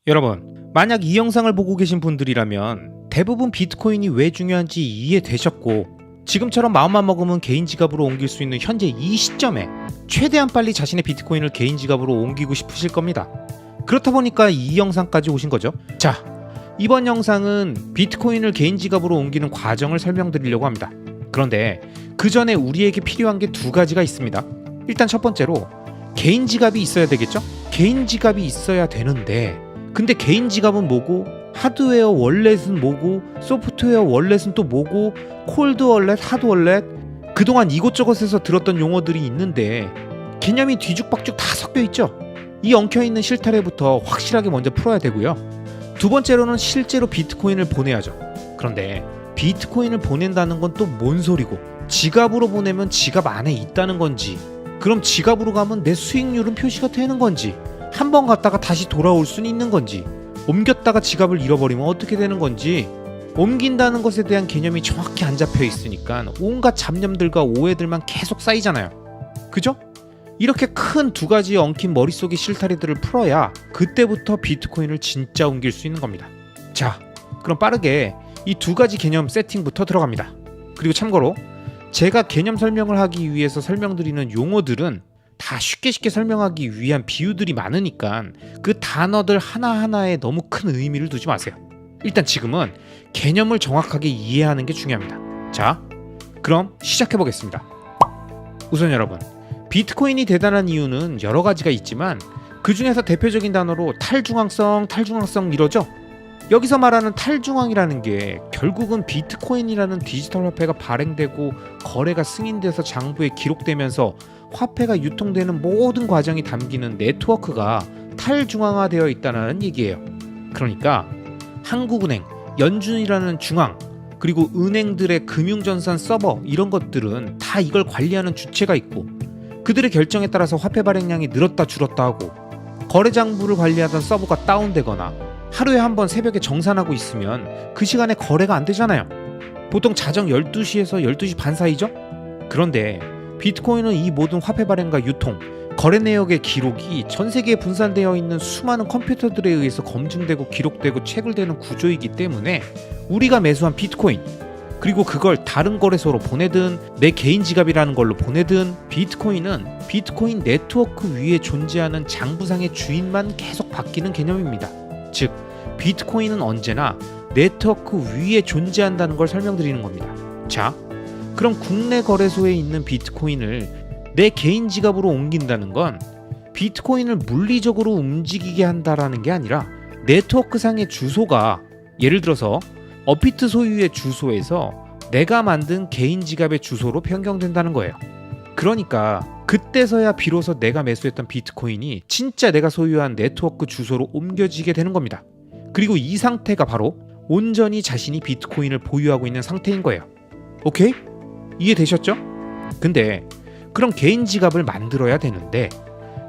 여러분, 만약 이 영상을 보고 계신 분들이라면 대부분 비트코인이 왜 중요한지 이해되셨고 지금처럼 마음만 먹으면 개인 지갑으로 옮길 수 있는 현재 이 시점에 최대한 빨리 자신의 비트코인을 개인 지갑으로 옮기고 싶으실 겁니다. 그렇다 보니까 이 영상까지 오신 거죠. 자, 이번 영상은 비트코인을 개인 지갑으로 옮기는 과정을 설명드리려고 합니다. 그런데 그 전에 우리에게 필요한 게 두 가지가 있습니다. 일단 첫 번째로 개인 지갑이 있어야 되겠죠? 개인 지갑이 있어야 되는데 근데 개인 지갑은 뭐고, 하드웨어 월렛은 뭐고, 소프트웨어 월렛은 또 뭐고, 콜드 월렛, 하드 월렛, 그동안 이곳저곳에서 들었던 용어들이 있는데 개념이 뒤죽박죽 다 섞여 있죠. 이 엉켜있는 실타래부터 확실하게 먼저 풀어야 되고요. 두 번째로는 실제로 비트코인을 보내야죠. 그런데 비트코인을 보낸다는 건 또 뭔 소리고, 지갑으로 보내면 지갑 안에 있다는 건지, 그럼 지갑으로 가면 내 수익률은 표시가 되는 건지, 한 번 갔다가 다시 돌아올 수는 있는 건지, 옮겼다가 지갑을 잃어버리면 어떻게 되는 건지, 옮긴다는 것에 대한 개념이 정확히 안 잡혀 있으니까 온갖 잡념들과 오해들만 계속 쌓이잖아요. 그죠? 이렇게 큰 두 가지 엉킨 머릿속의 실타래들을 풀어야 그때부터 비트코인을 진짜 옮길 수 있는 겁니다. 자, 그럼 빠르게 이 두 가지 개념 세팅부터 들어갑니다. 그리고 참고로 제가 개념 설명을 하기 위해서 설명드리는 용어들은 다 쉽게 설명하기 위한 비유들이 많으니까 그 단어들 하나하나에 너무 큰 의미를 두지 마세요. 일단 지금은 개념을 정확하게 이해하는 게 중요합니다. 자, 그럼 시작해보겠습니다. 우선 여러분, 비트코인이 대단한 이유는 여러 가지가 있지만 그 중에서 대표적인 단어로 탈중앙성 이러죠? 여기서 말하는 탈중앙이라는 게 결국은 비트코인이라는 디지털 화폐가 발행되고 거래가 승인돼서 장부에 기록되면서 화폐가 유통되는 모든 과정이 담기는 네트워크가 탈중앙화되어 있다는 얘기예요. 그러니까 한국은행, 연준이라는 중앙, 그리고 은행들의 금융전산 서버 이런 것들은 다 이걸 관리하는 주체가 있고 그들의 결정에 따라서 화폐 발행량이 늘었다 줄었다 하고, 거래 장부를 관리하던 서버가 다운되거나 하루에 한 번 새벽에 정산하고 있으면 그 시간에 거래가 안 되잖아요. 보통 자정 12시에서 12시 반 사이죠? 그런데 비트코인은 이 모든 화폐 발행과 유통, 거래 내역의 기록이 전 세계에 분산되어 있는 수많은 컴퓨터들에 의해서 검증되고 기록되고 체결되는 구조이기 때문에 우리가 매수한 비트코인, 그리고 그걸 다른 거래소로 보내든 내 개인 지갑이라는 걸로 보내든 비트코인은 비트코인 네트워크 위에 존재하는 장부상의 주인만 계속 바뀌는 개념입니다. 즉, 비트코인은 언제나 네트워크 위에 존재한다는 걸 설명드리는 겁니다. 자, 그럼 국내 거래소에 있는 비트코인을 내 개인 지갑으로 옮긴다는 건 비트코인을 물리적으로 움직이게 한다라는 게 아니라 네트워크상의 주소가 예를 들어서 업비트 소유의 주소에서 내가 만든 개인 지갑의 주소로 변경된다는 거예요. 그러니까 그때서야 비로소 내가 매수했던 비트코인이 진짜 내가 소유한 네트워크 주소로 옮겨지게 되는 겁니다. 그리고 이 상태가 바로 온전히 자신이 비트코인을 보유하고 있는 상태인 거예요. 오케이? 이해되셨죠? 근데 그럼 개인 지갑을 만들어야 되는데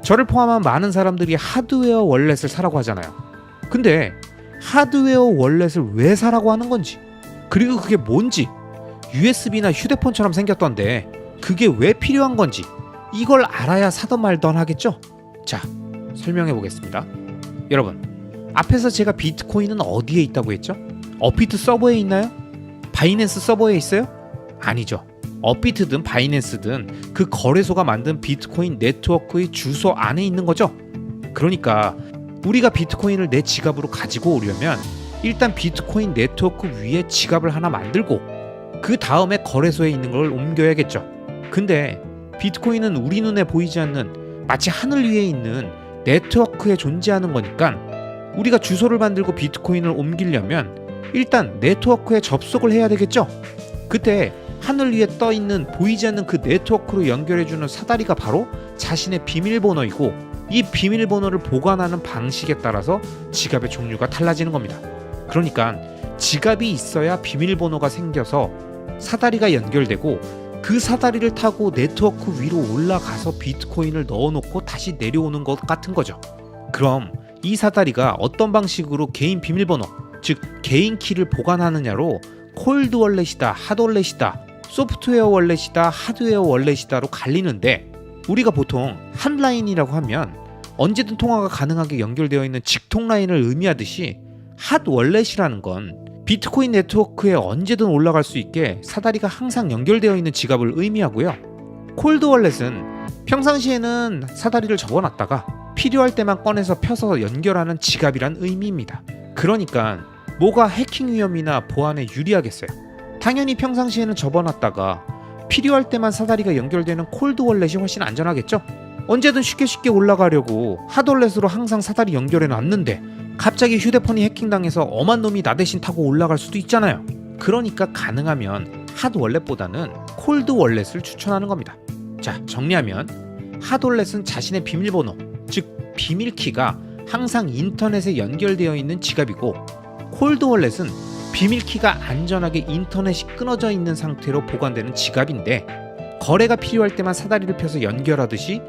저를 포함한 많은 사람들이 하드웨어 월렛을 사라고 하잖아요. 근데 하드웨어 월렛을 왜 사라고 하는 건지, 그리고 그게 뭔지, USB나 휴대폰처럼 생겼던데 그게 왜 필요한 건지 이걸 알아야 사던 말던 하겠죠? 자, 설명해 보겠습니다. 여러분, 앞에서 제가 비트코인은 어디에 있다고 했죠? 업비트 서버에 있나요? 바이낸스 서버에 있어요? 아니죠. 업비트든 바이낸스든 그 거래소가 만든 비트코인 네트워크의 주소 안에 있는 거죠. 그러니까 우리가 비트코인을 내 지갑으로 가지고 오려면 일단 비트코인 네트워크 위에 지갑을 하나 만들고 그 다음에 거래소에 있는 걸 옮겨야겠죠. 근데 비트코인은 우리 눈에 보이지 않는 마치 하늘 위에 있는 네트워크에 존재하는 거니까 우리가 주소를 만들고 비트코인을 옮기려면 일단 네트워크에 접속을 해야 되겠죠. 그때 하늘 위에 떠 있는 보이지 않는 그 네트워크로 연결해주는 사다리가 바로 자신의 비밀번호이고, 이 비밀번호를 보관하는 방식에 따라서 지갑의 종류가 달라지는 겁니다. 그러니까 지갑이 있어야 비밀번호가 생겨서 사다리가 연결되고 그 사다리를 타고 네트워크 위로 올라가서 비트코인을 넣어놓고 다시 내려오는 것 같은 거죠. 그럼 이 사다리가 어떤 방식으로 개인 비밀번호, 즉 개인 키를 보관하느냐로 콜드 월렛이다, 하드 월렛이다, 소프트웨어 월렛이다, 하드웨어 월렛이다로 갈리는데, 우리가 보통 한 라인이라고 하면 언제든 통화가 가능하게 연결되어 있는 직통 라인을 의미하듯이 핫 월렛이라는 건 비트코인 네트워크에 언제든 올라갈 수 있게 사다리가 항상 연결되어 있는 지갑을 의미하고요. 콜드 월렛은 평상시에는 사다리를 접어놨다가 필요할 때만 꺼내서 펴서 연결하는 지갑이란 의미입니다. 그러니까 뭐가 해킹 위험이나 보안에 유리하겠어요. 당연히 평상시에는 접어놨다가 필요할 때만 사다리가 연결되는 콜드 월렛이 훨씬 안전하겠죠? 언제든 쉽게 올라가려고 핫월렛으로 항상 사다리 연결해 놨는데 갑자기 휴대폰이 해킹당해서 엄한 놈이 나 대신 타고 올라갈 수도 있잖아요. 그러니까 가능하면 핫월렛보다는 콜드 월렛을 추천하는 겁니다. 자, 정리하면 핫월렛은 자신의 비밀번호, 즉 비밀키가 항상 인터넷에 연결되어 있는 지갑이고, 콜드 월렛은 비밀키가 안전하게 인터넷이 끊어져 있는 상태로 보관되는 지갑인데, 거래가 필요할 때만 사다리를 펴서 연결하듯이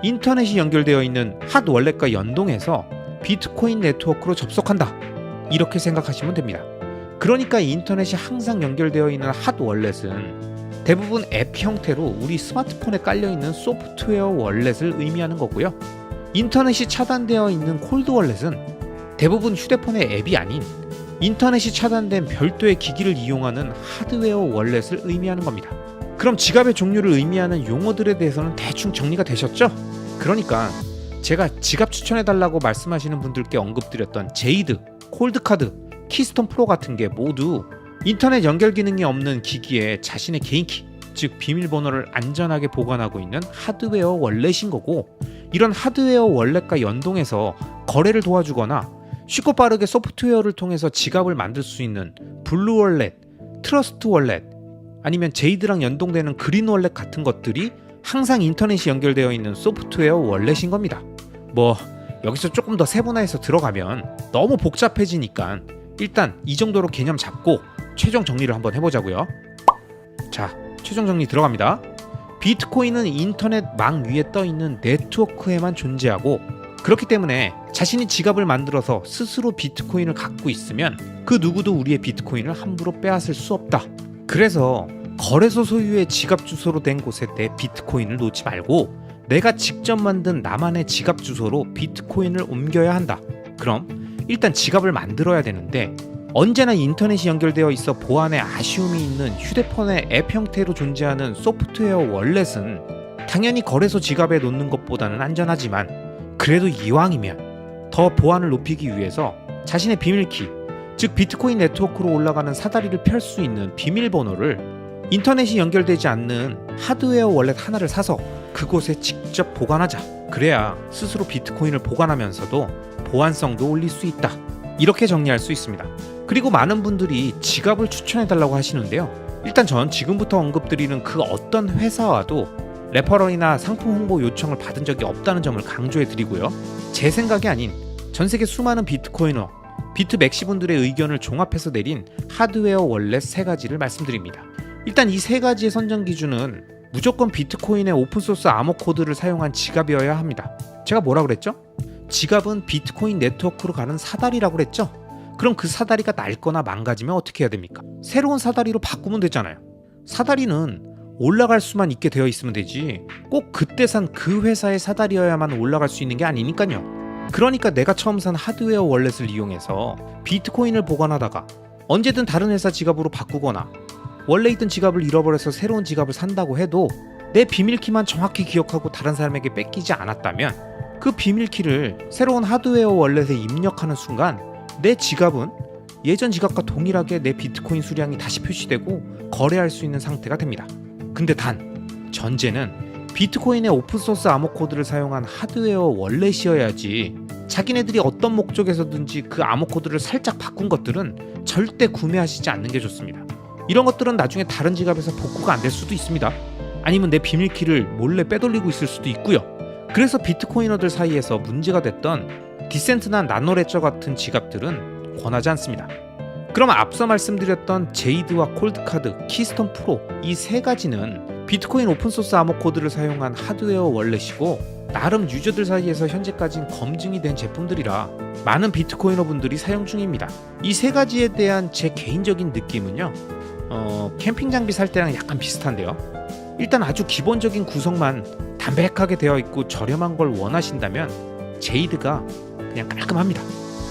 인터넷이 연결되어 있는 핫월렛과 연동해서 비트코인 네트워크로 접속한다, 이렇게 생각하시면 됩니다. 그러니까 인터넷이 항상 연결되어 있는 핫월렛은 대부분 앱 형태로 우리 스마트폰에 깔려있는 소프트웨어 월렛을 의미하는 거고요. 인터넷이 차단되어 있는 콜드 월렛은 대부분 휴대폰의 앱이 아닌 인터넷이 차단된 별도의 기기를 이용하는 하드웨어 월렛을 의미하는 겁니다. 그럼 지갑의 종류를 의미하는 용어들에 대해서는 대충 정리가 되셨죠? 그러니까 제가 지갑 추천해달라고 말씀하시는 분들께 언급드렸던 제이드, 콜드카드, 키스톤 프로 같은 게 모두 인터넷 연결 기능이 없는 기기에 자신의 개인키, 즉 비밀번호를 안전하게 보관하고 있는 하드웨어 월렛인 거고, 이런 하드웨어 월렛과 연동해서 거래를 도와주거나 쉽고 빠르게 소프트웨어를 통해서 지갑을 만들 수 있는 블루 월렛, 트러스트 월렛, 아니면 제이드랑 연동되는 그린 월렛 같은 것들이 항상 인터넷이 연결되어 있는 소프트웨어 월렛인 겁니다. 뭐 여기서 조금 더 세분화해서 들어가면 너무 복잡해지니까 일단 이 정도로 개념 잡고 최종 정리를 한번 해보자고요. 자, 최종 정리 들어갑니다. 비트코인은 인터넷 망 위에 떠있는 네트워크에만 존재하고, 그렇기 때문에 자신이 지갑을 만들어서 스스로 비트코인을 갖고 있으면 그 누구도 우리의 비트코인을 함부로 빼앗을 수 없다. 그래서 거래소 소유의 지갑 주소로 된 곳에 내 비트코인을 놓지 말고 내가 직접 만든 나만의 지갑 주소로 비트코인을 옮겨야 한다. 그럼 일단 지갑을 만들어야 되는데, 언제나 인터넷이 연결되어 있어 보안에 아쉬움이 있는 휴대폰의 앱 형태로 존재하는 소프트웨어 월렛은 당연히 거래소 지갑에 놓는 것보다는 안전하지만, 그래도 이왕이면 더 보안을 높이기 위해서 자신의 비밀키, 즉 비트코인 네트워크로 올라가는 사다리를 펼 수 있는 비밀번호를 인터넷이 연결되지 않는 하드웨어 월렛 하나를 사서 그곳에 직접 보관하자. 그래야 스스로 비트코인을 보관하면서도 보안성도 올릴 수 있다. 이렇게 정리할 수 있습니다. 그리고 많은 분들이 지갑을 추천해달라고 하시는데요. 일단 전 지금부터 언급드리는 그 어떤 회사와도 레퍼럴이나 상품 홍보 요청을 받은 적이 없다는 점을 강조해드리고요. 제 생각이 아닌 전세계 수많은 비트코이너, 비트맥시 분들의 의견을 종합해서 내린 하드웨어 월렛 3가지를 말씀드립니다. 일단 이 3가지의 선정 기준은 무조건 비트코인의 오픈소스 암호 코드를 사용한 지갑이어야 합니다. 제가 뭐라 그랬죠? 지갑은 비트코인 네트워크로 가는 사다리라고 그랬죠? 그럼 그 사다리가 낡거나 망가지면 어떻게 해야 됩니까? 새로운 사다리로 바꾸면 되잖아요. 사다리는 올라갈 수만 있게 되어 있으면 되지 꼭 그때 산 그 회사의 사다리여야만 올라갈 수 있는 게 아니니까요. 그러니까 내가 처음 산 하드웨어 월렛을 이용해서 비트코인을 보관하다가 언제든 다른 회사 지갑으로 바꾸거나 원래 있던 지갑을 잃어버려서 새로운 지갑을 산다고 해도 내 비밀키만 정확히 기억하고 다른 사람에게 뺏기지 않았다면 그 비밀키를 새로운 하드웨어 월렛에 입력하는 순간 내 지갑은 예전 지갑과 동일하게 내 비트코인 수량이 다시 표시되고 거래할 수 있는 상태가 됩니다. 근데 단 전제는 비트코인의 오픈소스 암호 코드를 사용한 하드웨어 월렛이어야지, 자기네들이 어떤 목적에서든지 그 암호 코드를 살짝 바꾼 것들은 절대 구매하시지 않는 게 좋습니다. 이런 것들은 나중에 다른 지갑에서 복구가 안 될 수도 있습니다. 아니면 내 비밀키를 몰래 빼돌리고 있을 수도 있고요. 그래서 비트코이너들 사이에서 문제가 됐던 디센트나 나노레저 같은 지갑들은 권하지 않습니다. 그럼 앞서 말씀드렸던 제이드와 콜드카드, 키스톤 프로 이 3가지는 비트코인 오픈소스 암호 코드를 사용한 하드웨어 월렛이고, 나름 유저들 사이에서 현재까지는 검증이 된 제품들이라 많은 비트코이너 분들이 사용 중입니다. 이 3가지에 대한 제 개인적인 느낌은요, 캠핑 장비 살 때랑 약간 비슷한데요. 일단 아주 기본적인 구성만 담백하게 되어 있고 저렴한 걸 원하신다면 제이드가 그냥 깔끔합니다.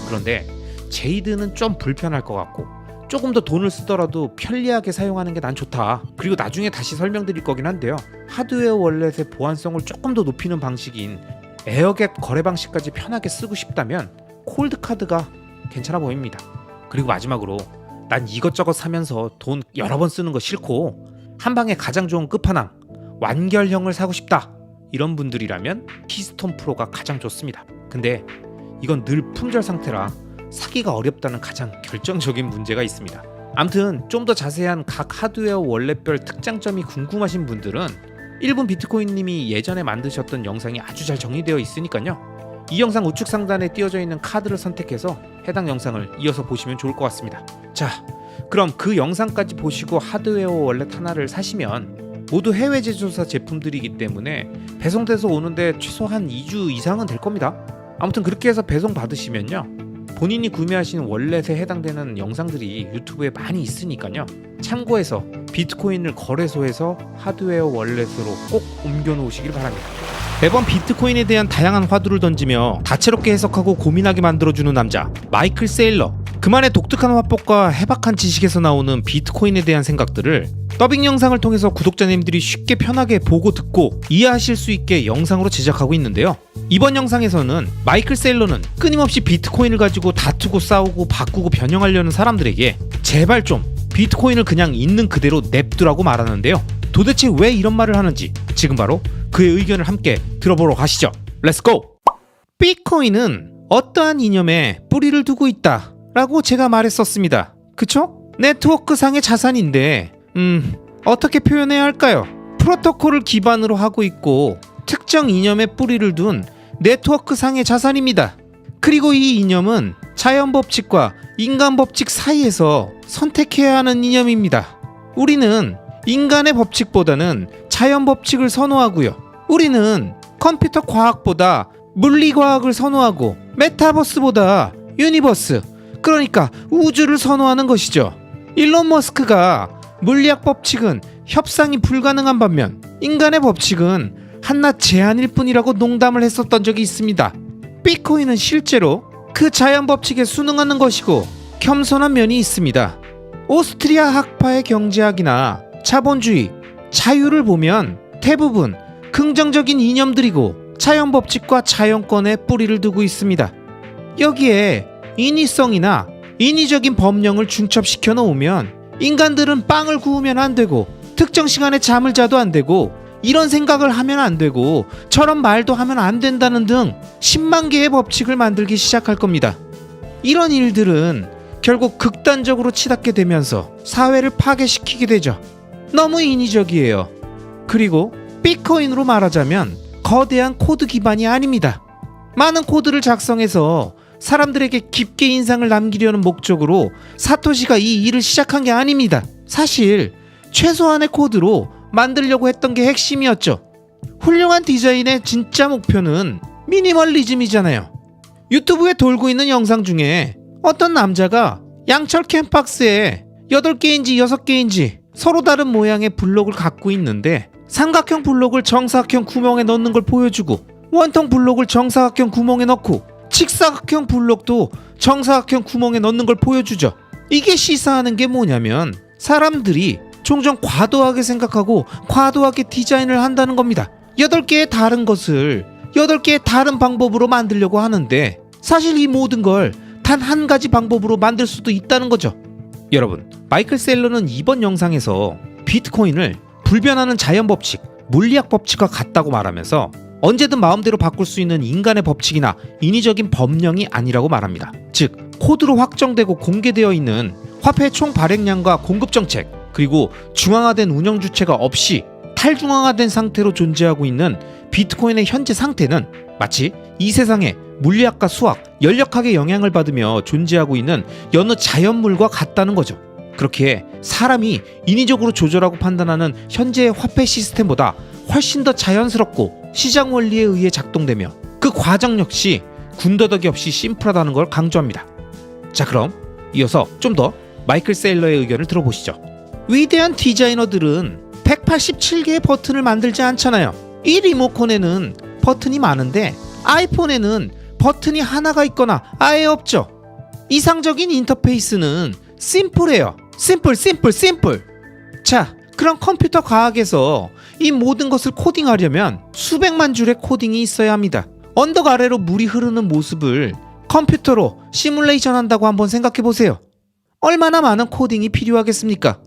그런데 제이드는 좀 불편할 것 같고 조금 더 돈을 쓰더라도 편리하게 사용하는 게 난 좋다. 그리고 나중에 다시 설명드릴 거긴 한데요. 하드웨어 월렛의 보안성을 조금 더 높이는 방식인 에어갭 거래 방식까지 편하게 쓰고 싶다면 콜드카드가 괜찮아 보입니다. 그리고 마지막으로 난 이것저것 사면서 돈 여러 번 쓰는 거 싫고 한 방에 가장 좋은 끝판왕 완결형을 사고 싶다. 이런 분들이라면 키스톤 프로가 가장 좋습니다. 근데 이건 늘 품절 상태라 사기가 어렵다는 가장 결정적인 문제가 있습니다. 암튼 좀 더 자세한 각 하드웨어 월렛별 특장점이 궁금하신 분들은 1분 비트코인님이 예전에 만드셨던 영상이 아주 잘 정리되어 있으니까요. 이 영상 우측 상단에 띄어져 있는 카드를 선택해서 해당 영상을 이어서 보시면 좋을 것 같습니다. 자, 그럼 그 영상까지 보시고 하드웨어 월렛 하나를 사시면 모두 해외 제조사 제품들이기 때문에 배송돼서 오는데 최소 한 2주 이상은 될 겁니다. 아무튼 그렇게 해서 배송 받으시면요, 본인이 구매하신 월렛에 해당되는 영상들이 유튜브에 많이 있으니까요, 참고해서 비트코인을 거래소에서 하드웨어 월렛으로 꼭 옮겨 놓으시길 바랍니다. 매번 비트코인에 대한 다양한 화두를 던지며 다채롭게 해석하고 고민하게 만들어주는 남자 마이클 세일러. 그만의 독특한 화법과 해박한 지식에서 나오는 비트코인에 대한 생각들을 더빙 영상을 통해서 구독자님들이 쉽게 편하게 보고 듣고 이해하실 수 있게 영상으로 제작하고 있는데요. 이번 영상에서는 마이클 세일러는 끊임없이 비트코인을 가지고 다투고 싸우고 바꾸고 변형하려는 사람들에게 제발 좀 비트코인을 그냥 있는 그대로 냅두라고 말하는데요. 도대체 왜 이런 말을 하는지 지금 바로 그의 의견을 함께 들어보러 가시죠. 렛츠고! 비트코인은 어떠한 이념에 뿌리를 두고 있다 라고 제가 말했었습니다. 그쵸? 네트워크상의 자산인데 어떻게 표현해야 할까요? 프로토콜을 기반으로 하고 있고 특정 이념에 뿌리를 둔 네트워크상의 자산입니다. 그리고 이 이념은 자연 법칙과 인간 법칙 사이에서 선택해야 하는 이념입니다. 우리는 인간의 법칙보다는 자연 법칙을 선호하고요. 우리는 컴퓨터 과학보다 물리과학을 선호하고 메타버스보다 유니버스, 그러니까 우주를 선호하는 것이죠. 일론 머스크가 물리학 법칙은 협상이 불가능한 반면 인간의 법칙은 한낱 제한일 뿐이라고 농담을 했었던 적이 있습니다. 비트코인은 실제로 그 자연 법칙에 순응하는 것이고 겸손한 면이 있습니다. 오스트리아 학파의 경제학이나 자본주의, 자유를 보면 대부분 긍정적인 이념들이고 자연 법칙과 자연권에 뿌리를 두고 있습니다. 여기에 인위성이나 인위적인 법령을 중첩시켜 놓으면 인간들은 빵을 구우면 안 되고 특정 시간에 잠을 자도 안 되고 이런 생각을 하면 안 되고 저런 말도 하면 안 된다는 등 10만 개의 법칙을 만들기 시작할 겁니다. 이런 일들은 결국 극단적으로 치닫게 되면서 사회를 파괴시키게 되죠. 너무 인위적이에요. 그리고 비트코인으로 말하자면 거대한 코드 기반이 아닙니다. 많은 코드를 작성해서 사람들에게 깊게 인상을 남기려는 목적으로 사토시가 이 일을 시작한 게 아닙니다. 사실 최소한의 코드로 만들려고 했던 게 핵심이었죠. 훌륭한 디자인의 진짜 목표는 미니멀리즘이잖아요. 유튜브에 돌고 있는 영상 중에 어떤 남자가 양철 캔박스에 8개인지 6개인지 서로 다른 모양의 블록을 갖고 있는데 삼각형 블록을 정사각형 구멍에 넣는 걸 보여주고 원통 블록을 정사각형 구멍에 넣고 직사각형 블록도 정사각형 구멍에 넣는 걸 보여주죠. 이게 시사하는 게 뭐냐면 사람들이 종종 과도하게 생각하고 과도하게 디자인을 한다는 겁니다. 8개의 다른 것을 8개의 다른 방법으로 만들려고 하는데 사실 이 모든 걸 단 한 가지 방법으로 만들 수도 있다는 거죠. 여러분, 마이클 셀러는 이번 영상에서 비트코인을 불변하는 자연 법칙, 물리학 법칙과 같다고 말하면서 언제든 마음대로 바꿀 수 있는 인간의 법칙이나 인위적인 법령이 아니라고 말합니다. 즉, 코드로 확정되고 공개되어 있는 화폐 총 발행량과 공급 정책, 그리고 중앙화된 운영 주체가 없이 탈중앙화된 상태로 존재하고 있는 비트코인의 현재 상태는 마치 이 세상에 물리학과 수학, 연력학의 영향을 받으며 존재하고 있는 여느 자연물과 같다는 거죠. 그렇게 사람이 인위적으로 조절하고 판단하는 현재의 화폐 시스템보다 훨씬 더 자연스럽고 시장 원리에 의해 작동되며 그 과정 역시 군더더기 없이 심플하다는 걸 강조합니다. 자, 그럼 이어서 좀 더 마이클 세일러의 의견을 들어보시죠. 위대한 디자이너들은 187개의 버튼을 만들지 않잖아요. 이 리모컨에는 버튼이 많은데 아이폰에는 버튼이 하나가 있거나 아예 없죠. 이상적인 인터페이스는 심플해요. 심플. 자, 그럼 컴퓨터 과학에서 이 모든 것을 코딩하려면 수백만 줄의 코딩이 있어야 합니다. 언덕 아래로 물이 흐르는 모습을 컴퓨터로 시뮬레이션 한다고 한번 생각해 보세요. 얼마나 많은 코딩이 필요하겠습니까?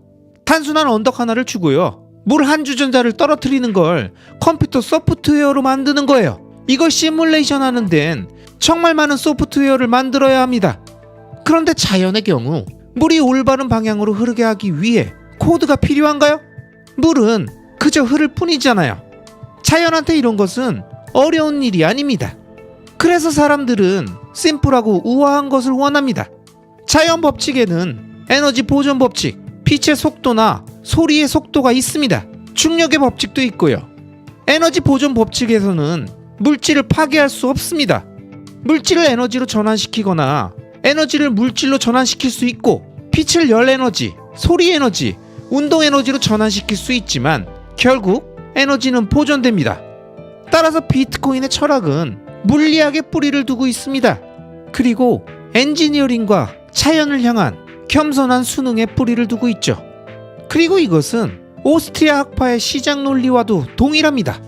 단순한 언덕 하나를 주고요, 물 한 주전자를 떨어뜨리는 걸 컴퓨터 소프트웨어로 만드는 거예요. 이걸 시뮬레이션 하는 데는 정말 많은 소프트웨어를 만들어야 합니다. 그런데 자연의 경우 물이 올바른 방향으로 흐르게 하기 위해 코드가 필요한가요? 물은 그저 흐를 뿐이잖아요. 자연한테 이런 것은 어려운 일이 아닙니다. 그래서 사람들은 심플하고 우아한 것을 원합니다. 자연 법칙에는 에너지 보존 법칙, 빛의 속도나 소리의 속도가 있습니다. 중력의 법칙도 있고요. 에너지 보존 법칙에서는 물질을 파괴할 수 없습니다. 물질을 에너지로 전환시키거나 에너지를 물질로 전환시킬 수 있고, 빛을 열 에너지, 소리 에너지, 운동 에너지로 전환시킬 수 있지만 결국 에너지는 보존됩니다. 따라서 비트코인의 철학은 물리학에 뿌리를 두고 있습니다. 그리고 엔지니어링과 자연을 향한 겸손한 수능에 뿌리를 두고 있죠. 그리고 이것은 오스트리아 학파의 시장 논리와도 동일합니다.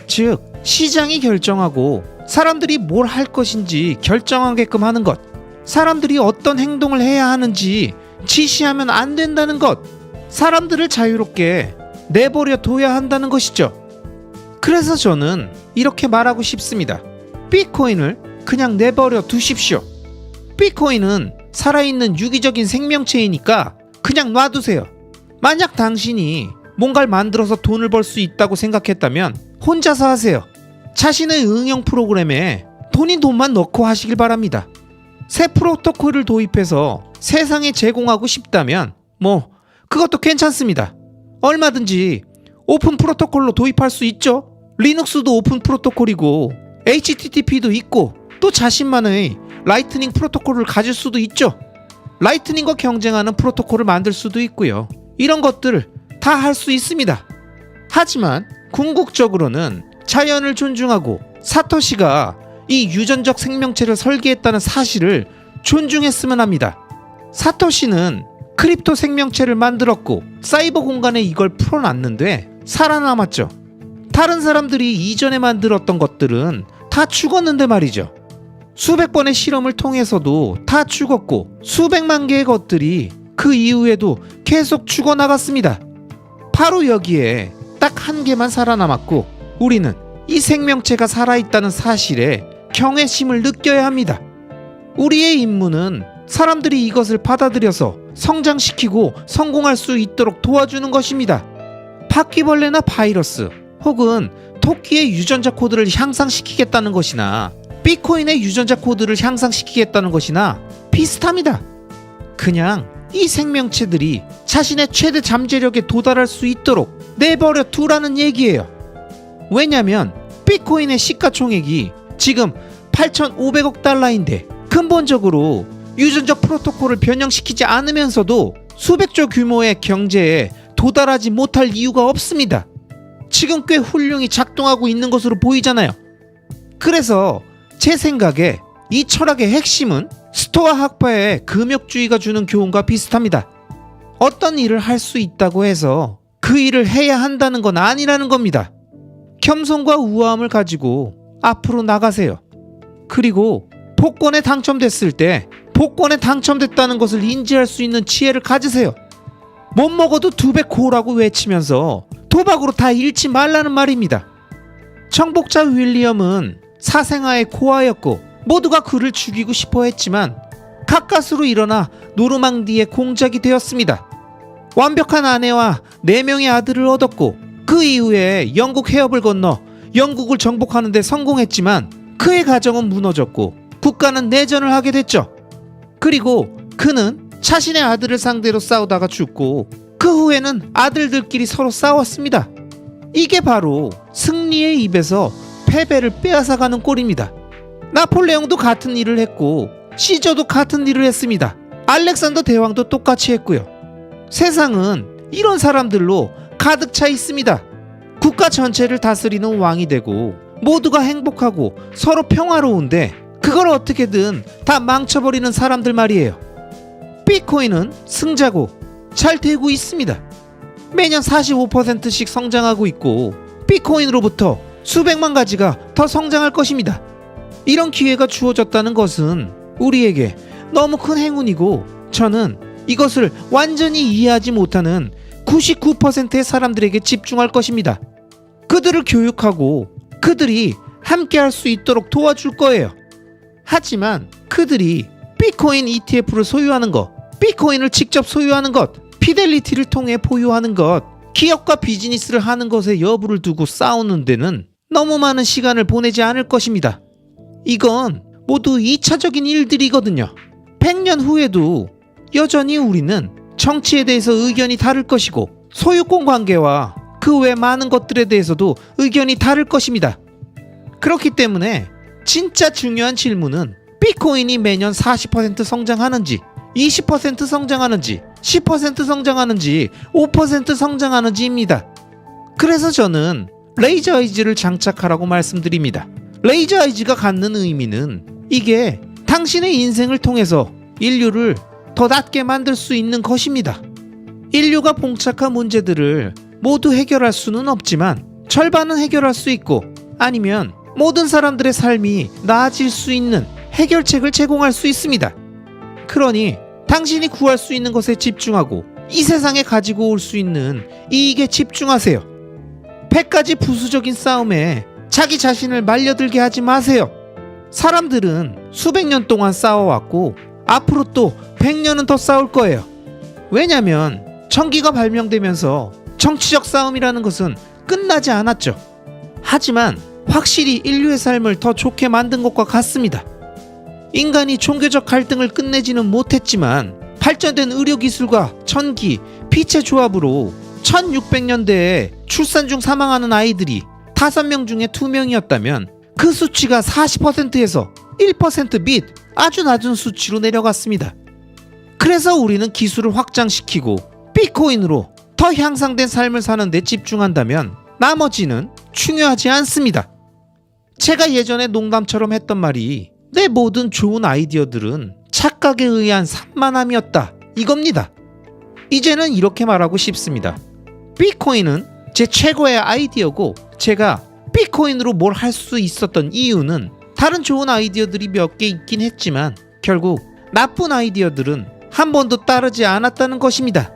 즉, 시장이 결정하고 사람들이 뭘 할 것인지 결정하게끔 하는 것, 사람들이 어떤 행동을 해야 하는지 지시하면 안 된다는 것, 사람들을 자유롭게 내버려 둬야 한다는 것이죠. 그래서 저는 이렇게 말하고 싶습니다. 비트코인을 그냥 내버려 두십시오. 비트코인은 살아있는 유기적인 생명체이니까 그냥 놔두세요. 만약 당신이 뭔가를 만들어서 돈을 벌 수 있다고 생각했다면 혼자서 하세요. 자신의 응용 프로그램에 돈만 넣고 하시길 바랍니다. 새 프로토콜을 도입해서 세상에 제공하고 싶다면 그것도 괜찮습니다. 얼마든지 오픈 프로토콜로 도입할 수 있죠. 리눅스도 오픈 프로토콜이고 HTTP도 있고, 또 자신만의 라이트닝 프로토콜을 가질 수도 있죠. 라이트닝과 경쟁하는 프로토콜을 만들 수도 있고요. 이런 것들을 다 할 수 있습니다. 하지만 궁극적으로는 자연을 존중하고 사토시가 이 유전적 생명체를 설계했다는 사실을 존중했으면 합니다. 사토시는 크립토 생명체를 만들었고 사이버 공간에 이걸 풀어놨는데 살아남았죠. 다른 사람들이 이전에 만들었던 것들은 다 죽었는데 말이죠. 수백 번의 실험을 통해서도 다 죽었고, 수백만 개의 것들이 그 이후에도 계속 죽어나갔습니다. 바로 여기에 딱 한 개만 살아남았고, 우리는 이 생명체가 살아있다는 사실에 경외심을 느껴야 합니다. 우리의 임무는 사람들이 이것을 받아들여서 성장시키고 성공할 수 있도록 도와주는 것입니다. 바퀴벌레나 바이러스 혹은 토끼의 유전자 코드를 향상시키겠다는 것이나 비트코인의 유전자 코드를 향상시키겠다는 것이나 비슷합니다. 그냥 이 생명체들이 자신의 최대 잠재력에 도달할 수 있도록 내버려 두라는 얘기예요. 왜냐면 비트코인의 시가총액이 지금 8,500억 달러인데 근본적으로 유전적 프로토콜을 변형시키지 않으면서도 수백조 규모의 경제에 도달하지 못할 이유가 없습니다. 지금 꽤 훌륭히 작동하고 있는 것으로 보이잖아요. 그래서 제 생각에 이 철학의 핵심은 스토아 학파의 금욕주의가 주는 교훈과 비슷합니다. 어떤 일을 할 수 있다고 해서 그 일을 해야 한다는 건 아니라는 겁니다. 겸손과 우아함을 가지고 앞으로 나가세요. 그리고 복권에 당첨됐을 때 복권에 당첨됐다는 것을 인지할 수 있는 지혜를 가지세요. 못 먹어도 2배 고라고 외치면서 도박으로 다 잃지 말라는 말입니다. 청복자 윌리엄은 사생아의 고아였고 모두가 그를 죽이고 싶어 했지만 가까스로 일어나 노르망디의 공작이 되었습니다. 완벽한 아내와 4명의 아들을 얻었고 그 이후에 영국 해협을 건너 영국을 정복하는 데 성공했지만 그의 가정은 무너졌고 국가는 내전을 하게 됐죠. 그리고 그는 자신의 아들을 상대로 싸우다가 죽고 그 후에는 아들들끼리 서로 싸웠습니다. 이게 바로 승리의 입에서 패배를 빼앗아가는 꼴입니다. 나폴레옹도 같은 일을 했고 시저도 같은 일을 했습니다. 알렉산더 대왕도 똑같이 했고요. 세상은 이런 사람들로 가득 차 있습니다. 국가 전체를 다스리는 왕이 되고 모두가 행복하고 서로 평화로운데 그걸 어떻게든 다 망쳐버리는 사람들 말이에요. 비트코인은 승자고 잘 되고 있습니다. 매년 45%씩 성장하고 있고 비트코인으로부터 수백만 가지가 더 성장할 것입니다. 이런 기회가 주어졌다는 것은 우리에게 너무 큰 행운이고 저는 이것을 완전히 이해하지 못하는 99%의 사람들에게 집중할 것입니다. 그들을 교육하고 그들이 함께 할 수 있도록 도와줄 거예요. 하지만 그들이 비트코인 ETF를 소유하는 것, 비트코인을 직접 소유하는 것, 피델리티를 통해 보유하는 것, 기업과 비즈니스를 하는 것의 여부를 두고 싸우는 데는 너무 많은 시간을 보내지 않을 것입니다. 이건 모두 2차적인 일들이거든요. 100년 후에도 여전히 우리는 정치에 대해서 의견이 다를 것이고 소유권 관계와 그 외 많은 것들에 대해서도 의견이 다를 것입니다. 그렇기 때문에 진짜 중요한 질문은 비트코인이 매년 40% 성장하는지 20% 성장하는지 10% 성장하는지 5% 성장하는지입니다. 그래서 저는 레이저 아이즈를 장착하라고 말씀드립니다. 레이저 아이즈가 갖는 의미는 이게 당신의 인생을 통해서 인류를 더 낫게 만들 수 있는 것입니다. 인류가 봉착한 문제들을 모두 해결할 수는 없지만 절반은 해결할 수 있고 아니면 모든 사람들의 삶이 나아질 수 있는 해결책을 제공할 수 있습니다. 그러니 당신이 구할 수 있는 것에 집중하고 이 세상에 가지고 올 수 있는 이익에 집중하세요. 100가지 부수적인 싸움에 자기 자신을 말려들게 하지 마세요. 사람들은 수백 년 동안 싸워왔고 앞으로 또 100년은 더 싸울 거예요. 왜냐면 전기가 발명되면서 정치적 싸움이라는 것은 끝나지 않았죠. 하지만 확실히 인류의 삶을 더 좋게 만든 것과 같습니다. 인간이 종교적 갈등을 끝내지는 못했지만 발전된 의료기술과 전기, 빛의 조합으로 1600년대에 출산 중 사망하는 아이들이 5명 중에 2명이었다면 그 수치가 40%에서 1% 및 아주 낮은 수치로 내려갔습니다. 그래서 우리는 기술을 확장시키고 비트코인으로 더 향상된 삶을 사는 데 집중한다면 나머지는 중요하지 않습니다. 제가 예전에 농담처럼 했던 말이 내 모든 좋은 아이디어들은 착각에 의한 산만함이었다 이겁니다. 이제는 이렇게 말하고 싶습니다. 비트코인은 제 최고의 아이디어고 제가 비트코인으로 뭘 할 수 있었던 이유는 다른 좋은 아이디어들이 몇 개 있긴 했지만 결국 나쁜 아이디어들은 한 번도 따르지 않았다는 것입니다.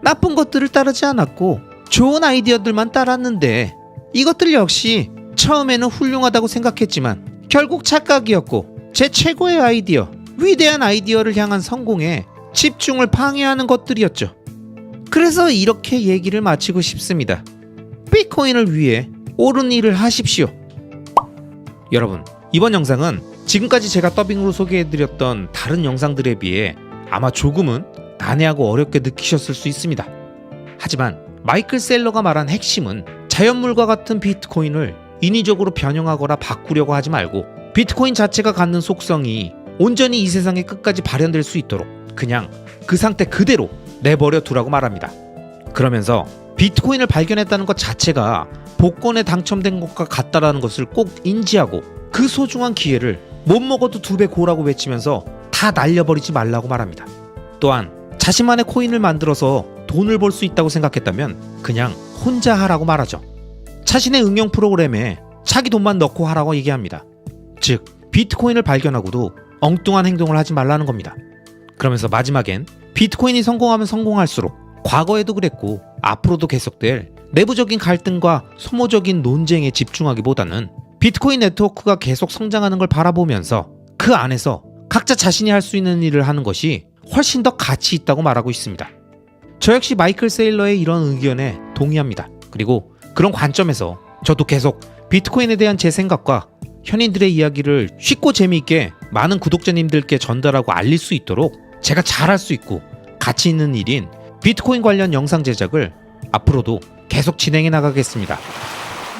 나쁜 것들을 따르지 않았고 좋은 아이디어들만 따랐는데 이것들 역시 처음에는 훌륭하다고 생각했지만 결국 착각이었고 제 최고의 아이디어, 위대한 아이디어를 향한 성공에 집중을 방해하는 것들이었죠. 그래서 이렇게 얘기를 마치고 싶습니다. 비트코인을 위해 옳은 일을 하십시오. 여러분, 이번 영상은 지금까지 제가 더빙으로 소개해드렸던 다른 영상들에 비해 아마 조금은 난해하고 어렵게 느끼셨을 수 있습니다. 하지만 마이클 셀러가 말한 핵심은 자연물과 같은 비트코인을 인위적으로 변형하거나 바꾸려고 하지 말고 비트코인 자체가 갖는 속성이 온전히 이 세상의 끝까지 발현될 수 있도록 그냥 그 상태 그대로 내버려 두라고 말합니다. 그러면서 비트코인을 발견했다는 것 자체가 복권에 당첨된 것과 같다라는 것을 꼭 인지하고 그 소중한 기회를 못 먹어도 2배 고라고 외치면서 다 날려버리지 말라고 말합니다. 또한 자신만의 코인을 만들어서 돈을 벌 수 있다고 생각했다면 그냥 혼자 하라고 말하죠. 자신의 응용 프로그램에 자기 돈만 넣고 하라고 얘기합니다. 즉 비트코인을 발견하고도 엉뚱한 행동을 하지 말라는 겁니다. 그러면서 마지막엔 비트코인이 성공하면 성공할수록 과거에도 그랬고 앞으로도 계속될 내부적인 갈등과 소모적인 논쟁에 집중하기보다는 비트코인 네트워크가 계속 성장하는 걸 바라보면서 그 안에서 각자 자신이 할 수 있는 일을 하는 것이 훨씬 더 가치 있다고 말하고 있습니다. 저 역시 마이클 세일러의 이런 의견에 동의합니다. 그리고 그런 관점에서 저도 계속 비트코인에 대한 제 생각과 현인들의 이야기를 쉽고 재미있게 많은 구독자님들께 전달하고 알릴 수 있도록 제가 잘할 수 있고 가치 있는 일인 비트코인 관련 영상 제작을 앞으로도 계속 진행해 나가겠습니다.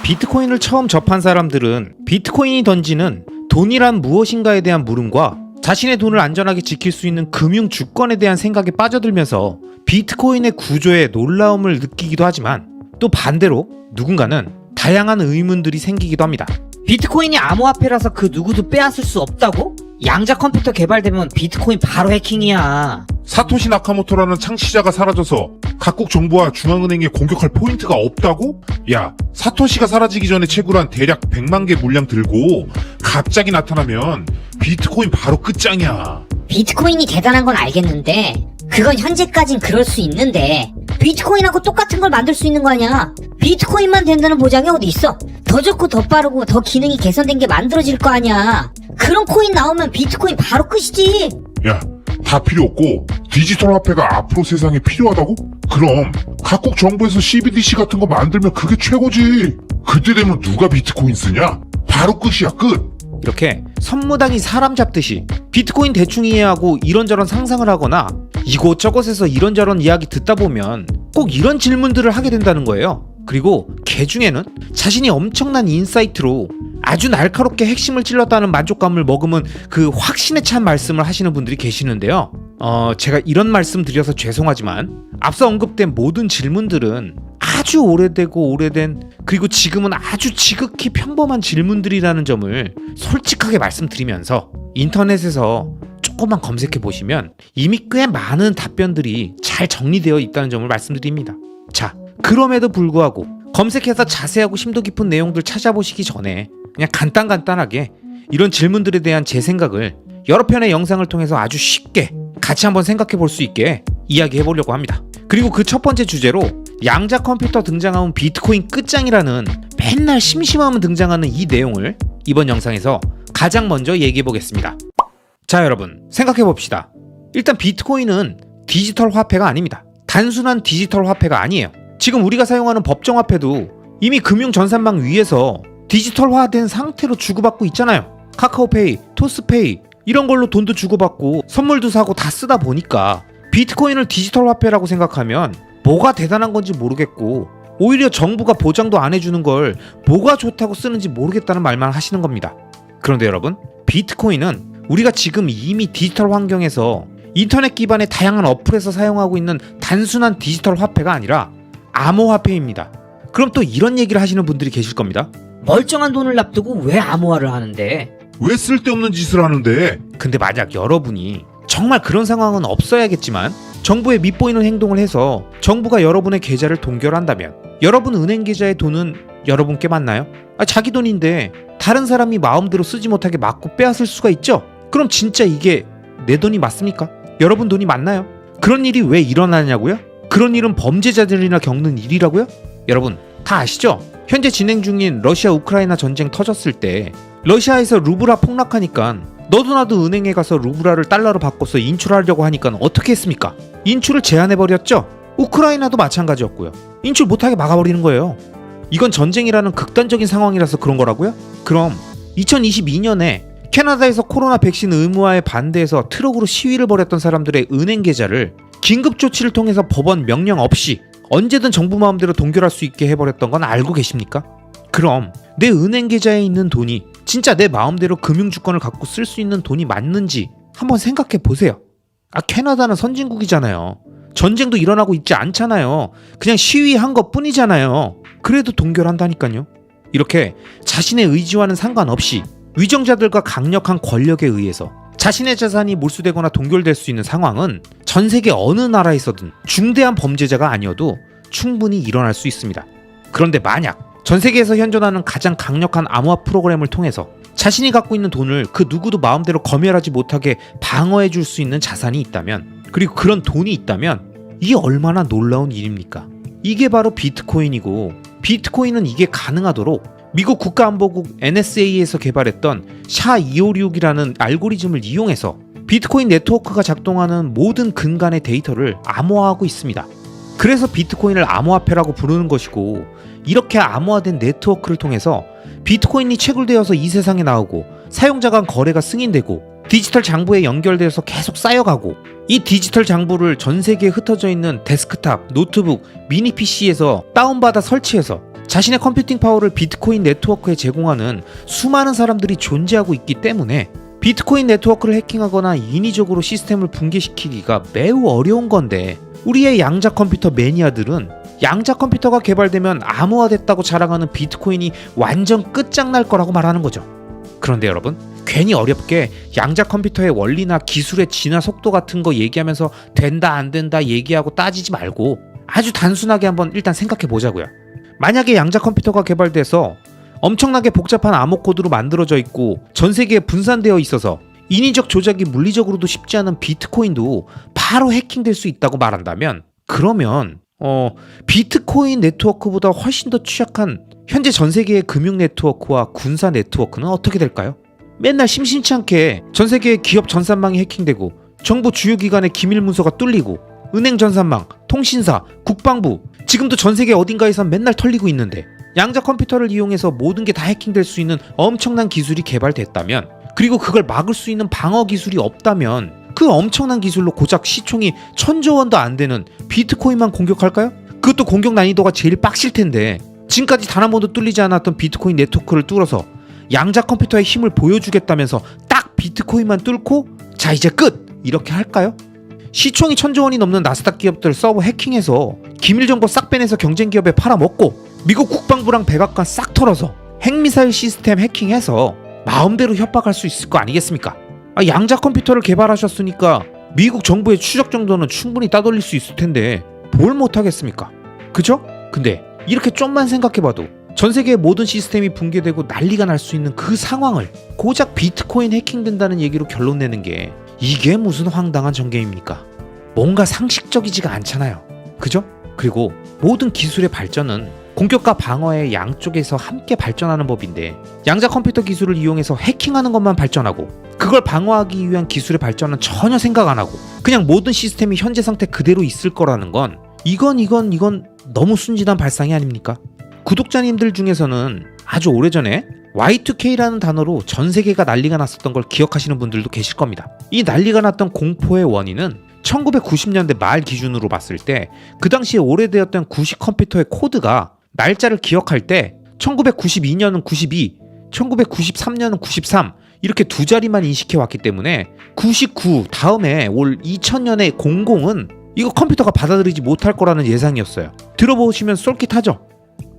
비트코인을 처음 접한 사람들은 비트코인이 던지는 돈이란 무엇인가에 대한 물음과 자신의 돈을 안전하게 지킬 수 있는 금융 주권에 대한 생각에 빠져들면서 비트코인의 구조에 놀라움을 느끼기도 하지만 또 반대로 누군가는 다양한 의문들이 생기기도 합니다. 비트코인이 암호화폐라서 그 누구도 빼앗을 수 없다고? 양자 컴퓨터 개발되면 비트코인 바로 해킹이야. 사토시 나카모토라는 창시자가 사라져서 각국 정부와 중앙은행에 공격할 포인트가 없다고? 야, 사토시가 사라지기 전에 채굴한 대략 100만 개 물량 들고 갑자기 나타나면 비트코인 바로 끝장이야. 비트코인이 대단한 건 알겠는데 그건 현재까진 그럴 수 있는데 비트코인하고 똑같은 걸 만들 수 있는 거 아니야. 비트코인만 된다는 보장이 어디 있어. 더 좋고 더 빠르고 더 기능이 개선된 게 만들어질 거 아니야. 그런 코인 나오면 비트코인 바로 끝이지. 야, 다 필요 없고 디지털 화폐가 앞으로 세상에 필요하다고? 그럼 각국 정부에서 CBDC 같은 거 만들면 그게 최고지. 그때 되면 누가 비트코인 쓰냐? 바로 끝이야, 끝. 이렇게 선무당이 사람 잡듯이 비트코인 대충 이해하고 이런저런 상상을 하거나 이곳저곳에서 이런저런 이야기 듣다 보면 꼭 이런 질문들을 하게 된다는 거예요. 그리고 개 중에는 자신이 엄청난 인사이트로 아주 날카롭게 핵심을 찔렀다는 만족감을 머금은 그 확신에 찬 말씀을 하시는 분들이 계시는데요. 제가 이런 말씀 드려서 죄송하지만 앞서 언급된 모든 질문들은 아주 오래된 그리고 지금은 아주 지극히 평범한 질문들이라는 점을 솔직하게 말씀드리면서 인터넷에서 조금만 검색해 보시면 이미 꽤 많은 답변들이 잘 정리되어 있다는 점을 말씀드립니다. 자, 그럼에도 불구하고 검색해서 자세하고 심도 깊은 내용들 찾아보시기 전에 그냥 간단하게 이런 질문들에 대한 제 생각을 여러 편의 영상을 통해서 아주 쉽게 같이 한번 생각해 볼 수 있게 이야기해 보려고 합니다. 그리고 그 첫 번째 주제로 양자 컴퓨터 등장하면 비트코인 끝장이라는 맨날 심심하면 등장하는 이 내용을 이번 영상에서 가장 먼저 얘기해 보겠습니다. 자, 여러분 생각해 봅시다. 일단 비트코인은 디지털 화폐가 아닙니다. 단순한 디지털 화폐가 아니에요. 지금 우리가 사용하는 법정 화폐도 이미 금융 전산망 위에서 디지털화된 상태로 주고받고 있잖아요. 카카오페이, 토스페이 이런 걸로 돈도 주고받고 선물도 사고 다 쓰다 보니까 비트코인을 디지털 화폐라고 생각하면 뭐가 대단한 건지 모르겠고 오히려 정부가 보장도 안 해주는 걸 뭐가 좋다고 쓰는지 모르겠다는 말만 하시는 겁니다. 그런데 여러분, 비트코인은 우리가 지금 이미 디지털 환경에서 인터넷 기반의 다양한 어플에서 사용하고 있는 단순한 디지털 화폐가 아니라 암호화폐입니다. 그럼 또 이런 얘기를 하시는 분들이 계실 겁니다. 멀쩡한 돈을 납두고 왜 암호화를 하는데? 왜 쓸데없는 짓을 하는데? 근데 만약 여러분이 정말 그런 상황은 없어야겠지만 정부에 밑보이는 행동을 해서 정부가 여러분의 계좌를 동결한다면 여러분 은행 계좌의 돈은 여러분께 맞나요? 자기 돈인데 다른 사람이 마음대로 쓰지 못하게 막고 빼앗을 수가 있죠? 그럼 진짜 이게 내 돈이 맞습니까? 여러분 돈이 맞나요? 그런 일이 왜 일어나냐고요? 그런 일은 범죄자들이나 겪는 일이라고요? 여러분 다 아시죠? 현재 진행 중인 러시아 우크라이나 전쟁 터졌을 때 러시아에서 루블화 폭락하니까 너도 나도 은행에 가서 루블화를 달러로 바꿔서 인출하려고 하니까 어떻게 했습니까? 인출을 제한해버렸죠? 우크라이나도 마찬가지였고요. 인출 못하게 막아버리는 거예요. 이건 전쟁이라는 극단적인 상황이라서 그런 거라고요? 그럼 2022년에 캐나다에서 코로나 백신 의무화에 반대해서 트럭으로 시위를 벌였던 사람들의 은행 계좌를 긴급 조치를 통해서 법원 명령 없이 언제든 정부 마음대로 동결할 수 있게 해버렸던 건 알고 계십니까? 그럼 내 은행 계좌에 있는 돈이 진짜 내 마음대로 금융주권을 갖고 쓸 수 있는 돈이 맞는지 한번 생각해 보세요. 캐나다는 선진국이잖아요. 전쟁도 일어나고 있지 않잖아요. 그냥 시위한 것 뿐이잖아요. 그래도 동결한다니까요. 이렇게 자신의 의지와는 상관없이 위정자들과 강력한 권력에 의해서 자신의 자산이 몰수되거나 동결될 수 있는 상황은 전 세계 어느 나라에서든 중대한 범죄자가 아니어도 충분히 일어날 수 있습니다. 그런데 만약 전 세계에서 현존하는 가장 강력한 암호화 프로그램을 통해서 자신이 갖고 있는 돈을 그 누구도 마음대로 검열하지 못하게 방어해 줄 수 있는 자산이 있다면, 그리고 그런 돈이 있다면 이게 얼마나 놀라운 일입니까? 이게 바로 비트코인이고, 비트코인은 이게 가능하도록 미국 국가안보국 NSA에서 개발했던 샤256이라는 알고리즘을 이용해서 비트코인 네트워크가 작동하는 모든 근간의 데이터를 암호화하고 있습니다. 그래서 비트코인을 암호화폐라고 부르는 것이고, 이렇게 암호화된 네트워크를 통해서 비트코인이 채굴되어서 이 세상에 나오고 사용자 간 거래가 승인되고 디지털 장부에 연결되어서 계속 쌓여가고, 이 디지털 장부를 전 세계에 흩어져 있는 데스크탑, 노트북, 미니 PC에서 다운받아 설치해서 자신의 컴퓨팅 파워를 비트코인 네트워크에 제공하는 수많은 사람들이 존재하고 있기 때문에 비트코인 네트워크를 해킹하거나 인위적으로 시스템을 붕괴시키기가 매우 어려운 건데, 우리의 양자 컴퓨터 매니아들은 양자 컴퓨터가 개발되면 암호화됐다고 자랑하는 비트코인이 완전 끝장날 거라고 말하는 거죠. 그런데 여러분, 괜히 어렵게 양자 컴퓨터의 원리나 기술의 진화 속도 같은 거 얘기하면서 된다 안 된다 얘기하고 따지지 말고 아주 단순하게 한번 일단 생각해 보자고요. 만약에 양자 컴퓨터가 개발돼서 엄청나게 복잡한 암호 코드로 만들어져 있고 전 세계에 분산되어 있어서 인위적 조작이 물리적으로도 쉽지 않은 비트코인도 바로 해킹될 수 있다고 말한다면, 그러면 비트코인 네트워크보다 훨씬 더 취약한 현재 전 세계의 금융 네트워크와 군사 네트워크는 어떻게 될까요? 맨날 심심치 않게 전 세계의 기업 전산망이 해킹되고 정부 주요 기관의 기밀 문서가 뚫리고 은행 전산망, 통신사, 국방부, 지금도 전 세계 어딘가에선 맨날 털리고 있는데, 양자 컴퓨터를 이용해서 모든 게 다 해킹될 수 있는 엄청난 기술이 개발됐다면, 그리고 그걸 막을 수 있는 방어 기술이 없다면 그 엄청난 기술로 고작 시총이 1000조 원도 안 되는 비트코인만 공격할까요? 그것도 공격 난이도가 제일 빡실 텐데, 지금까지 단 한 번도 뚫리지 않았던 비트코인 네트워크를 뚫어서 양자 컴퓨터의 힘을 보여주겠다면서 딱 비트코인만 뚫고 자 이제 끝! 이렇게 할까요? 시총이 1000조 원이 넘는 나스닥 기업들 서버 해킹해서 기밀 정보 싹 빼내서 경쟁 기업에 팔아먹고 미국 국방부랑 백악관 싹 털어서 핵미사일 시스템 해킹해서 마음대로 협박할 수 있을 거 아니겠습니까? 양자 컴퓨터를 개발하셨으니까 미국 정부의 추적 정도는 충분히 따돌릴 수 있을 텐데 뭘 못하겠습니까? 그죠? 근데 이렇게 좀만 생각해봐도 전 세계의 모든 시스템이 붕괴되고 난리가 날 수 있는 그 상황을 고작 비트코인 해킹된다는 얘기로 결론 내는 게 이게 무슨 황당한 전개입니까? 뭔가 상식적이지가 않잖아요. 그죠? 그리고 모든 기술의 발전은 공격과 방어의 양쪽에서 함께 발전하는 법인데, 양자 컴퓨터 기술을 이용해서 해킹하는 것만 발전하고 그걸 방어하기 위한 기술의 발전은 전혀 생각 안 하고 그냥 모든 시스템이 현재 상태 그대로 있을 거라는 건 이건 너무 순진한 발상이 아닙니까? 구독자님들 중에서는 아주 오래전에 Y2K라는 단어로 전 세계가 난리가 났었던 걸 기억하시는 분들도 계실 겁니다. 이 난리가 났던 공포의 원인은 1990년대 말 기준으로 봤을 때 그 당시에 오래되었던 구식 컴퓨터의 코드가 날짜를 기억할 때 1992년은 92, 1993년은 93 이렇게 두 자리만 인식해 왔기 때문에 99 다음에 올 2000년의 00은 이거 컴퓨터가 받아들이지 못할 거라는 예상이었어요. 들어보시면 쏠깃하죠?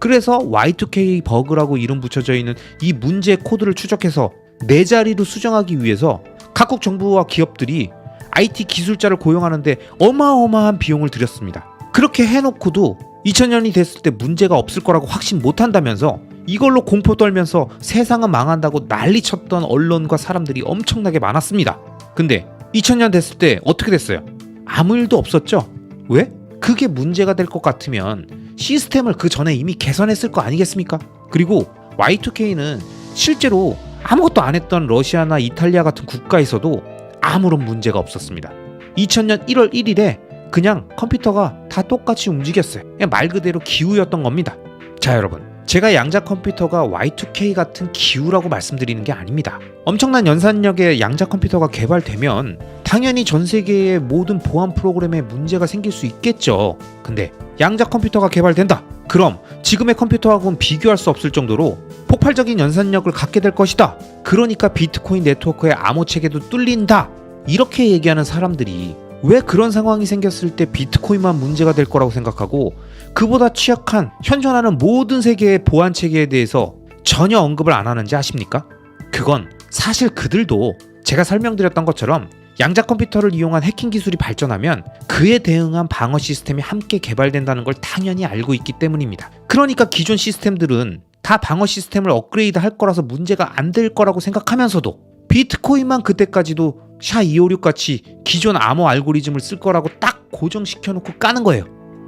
그래서 Y2K 버그라고 이름 붙여져 있는 이 문제의 코드를 추적해서 네 자리로 수정하기 위해서 각국 정부와 기업들이 IT 기술자를 고용하는데 어마어마한 비용을 들였습니다. 그렇게 해놓고도 2000년이 됐을 때 문제가 없을 거라고 확신 못한다면서 이걸로 공포 떨면서 세상은 망한다고 난리쳤던 언론과 사람들이 엄청나게 많았습니다. 근데 2000년 됐을 때 어떻게 됐어요? 아무 일도 없었죠? 왜? 그게 문제가 될 것 같으면 시스템을 그 전에 이미 개선했을 거 아니겠습니까? 그리고 Y2K는 실제로 아무것도 안 했던 러시아나 이탈리아 같은 국가에서도 아무런 문제가 없었습니다. 2000년 1월 1일에 그냥 컴퓨터가 다 똑같이 움직였어요. 그냥 말 그대로 기우였던 겁니다. 자 여러분, 제가 양자 컴퓨터가 Y2K 같은 기우라고 말씀드리는 게 아닙니다. 엄청난 연산력의 양자 컴퓨터가 개발되면 당연히 전 세계의 모든 보안 프로그램에 문제가 생길 수 있겠죠. 근데 양자 컴퓨터가 개발된다. 그럼 지금의 컴퓨터하고는 비교할 수 없을 정도로 폭발적인 연산력을 갖게 될 것이다. 그러니까 비트코인 네트워크의 암호 체계도 뚫린다. 이렇게 얘기하는 사람들이 왜 그런 상황이 생겼을 때 비트코인만 문제가 될 거라고 생각하고 그보다 취약한 현존하는 모든 세계의 보안 체계에 대해서 전혀 언급을 안 하는지 아십니까? 그건 사실 그들도 제가 설명드렸던 것처럼 양자 컴퓨터를 이용한 해킹 기술이 발전하면 그에 대응한 방어 시스템이 함께 개발된다는 걸 당연히 알고 있기 때문입니다. 그러니까 기존 시스템들은 다 방어 시스템을 업그레이드 할 거라서 문제가 안 될 거라고 생각하면서도 비트코인만 그때까지도 SHA-256 같이 기존 암호 알고리즘을 쓸 거라고 딱 고정시켜놓고 까는 거예요.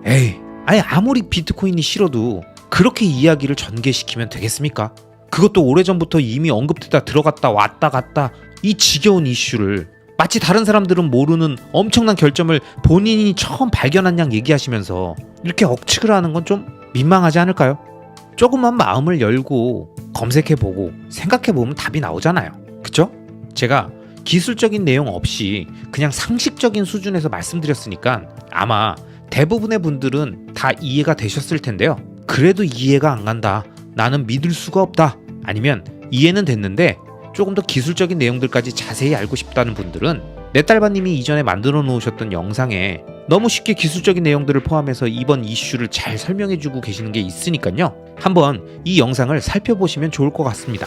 에이, 아니 아무리 비트코인이 싫어도 그렇게 이야기를 전개시키면 되겠습니까? 그것도 오래전부터 이미 언급되다 들어갔다 왔다 갔다 이 지겨운 이슈를 마치 다른 사람들은 모르는 엄청난 결점을 본인이 처음 발견한 양 얘기하시면서 이렇게 억측을 하는 건 좀 민망하지 않을까요? 조금만 마음을 열고 검색해보고 생각해보면 답이 나오잖아요. 그쵸? 제가 기술적인 내용 없이 그냥 상식적인 수준에서 말씀드렸으니까 아마 대부분의 분들은 다 이해가 되셨을 텐데요. 그래도 이해가 안 간다, 나는 믿을 수가 없다, 아니면 이해는 됐는데 조금 더 기술적인 내용들까지 자세히 알고 싶다는 분들은 넷달바님이 이전에 만들어 놓으셨던 영상에 너무 쉽게 기술적인 내용들을 포함해서 이번 이슈를 잘 설명해주고 계시는 게 있으니까요. 한번 이 영상을 살펴보시면 좋을 것 같습니다.